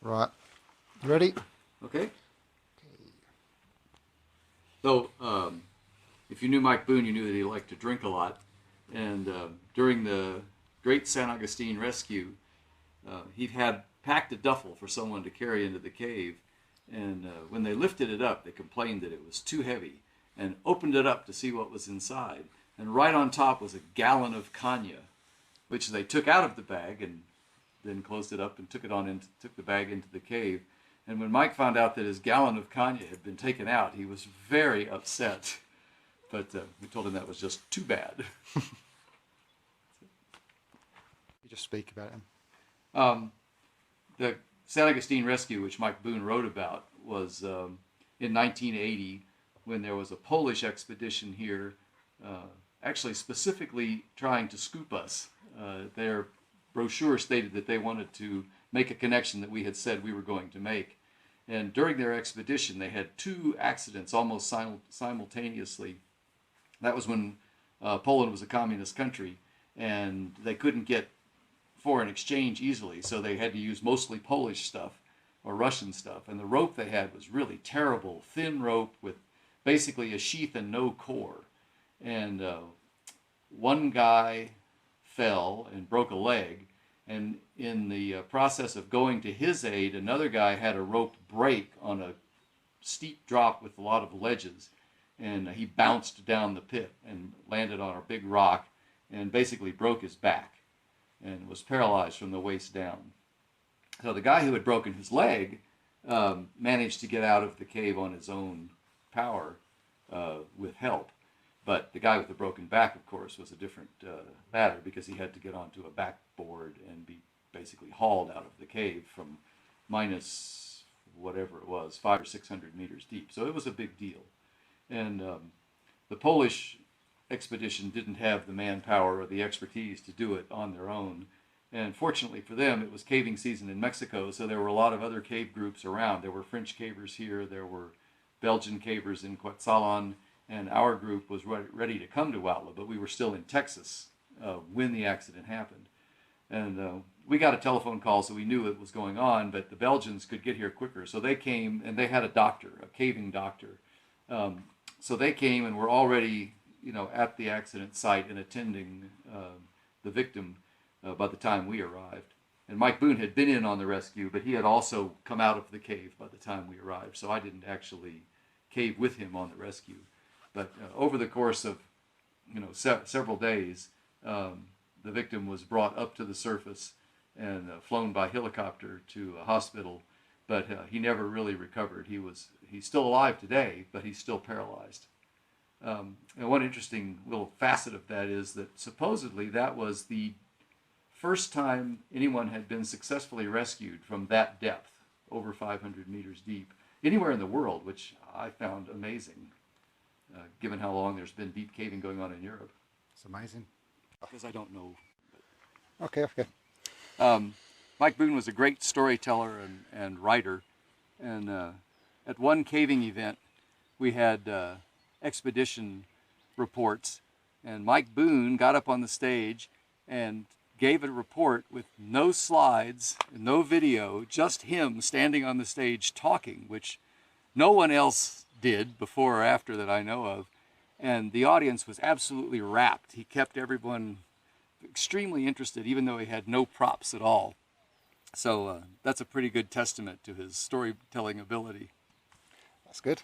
Right. You ready? Okay. So, if you knew Mike Boon, you knew that he liked to drink a lot. And during the Great San Agustin rescue, he'd had packed a duffel for someone to carry into the cave. And when they lifted it up, they complained that it was too heavy and opened it up to see what was inside. And right on top was a gallon of cognac, which they took out of the bag and then closed it up and took the bag into the cave. And when Mike found out that his gallon of cognac had been taken out, he was very upset. But we told him that was just too bad. You just speak about him. The San Agustin rescue, which Mike Boon wrote about, was in 1980 when there was a Polish expedition here, actually specifically trying to scoop us. Their brochure stated that they wanted to make a connection that we had said we were going to make. And during their expedition, they had two accidents almost simultaneously. That was when Poland was a communist country, and they couldn't get foreign exchange easily, so they had to use mostly Polish stuff or Russian stuff. And the rope they had was really terrible, thin rope with basically a sheath and no core. And one guy fell and broke a leg, and in the process of going to his aid, another guy had a rope break on a steep drop with a lot of ledges, and he bounced down the pit and landed on a big rock and basically broke his back and was paralyzed from the waist down. So the guy who had broken his leg managed to get out of the cave on his own power with help. But the guy with the broken back, of course, was a different matter because he had to get onto a backboard and be basically hauled out of the cave from minus whatever it was, 500 or 600 meters deep. So it was a big deal. And the Polish expedition didn't have the manpower or the expertise to do it on their own. And fortunately for them, it was caving season in Mexico, so there were a lot of other cave groups around. There were French cavers here, there were Belgian cavers in Quetzalon, and our group was ready to come to Huautla, but we were still in Texas when the accident happened. And we got a telephone call, so we knew it was going on, but the Belgians could get here quicker. So they came, and they had a doctor, a caving doctor. So they came and were already, at the accident site and attending the victim by the time we arrived. And Mike Boon had been in on the rescue, but he had also come out of the cave by the time we arrived. So I didn't actually cave with him on the rescue. But over the course of, several days, the victim was brought up to the surface and flown by helicopter to a hospital. But he never really recovered. He's still alive today, but he's still paralyzed. And one interesting little facet of that is that supposedly that was the first time anyone had been successfully rescued from that depth, over 500 meters deep, anywhere in the world, which I found amazing, given how long there's been deep caving going on in Europe. It's amazing. Because I don't know. Okay. Mike Boon was a great storyteller and writer, and at one caving event we had expedition reports, and Mike Boon got up on the stage and gave a report with no slides, no video, just him standing on the stage talking, which no one else did before or after that I know of, and the audience was absolutely rapt. He kept everyone extremely interested, even though he had no props at all. So that's a pretty good testament to his storytelling ability. That's good.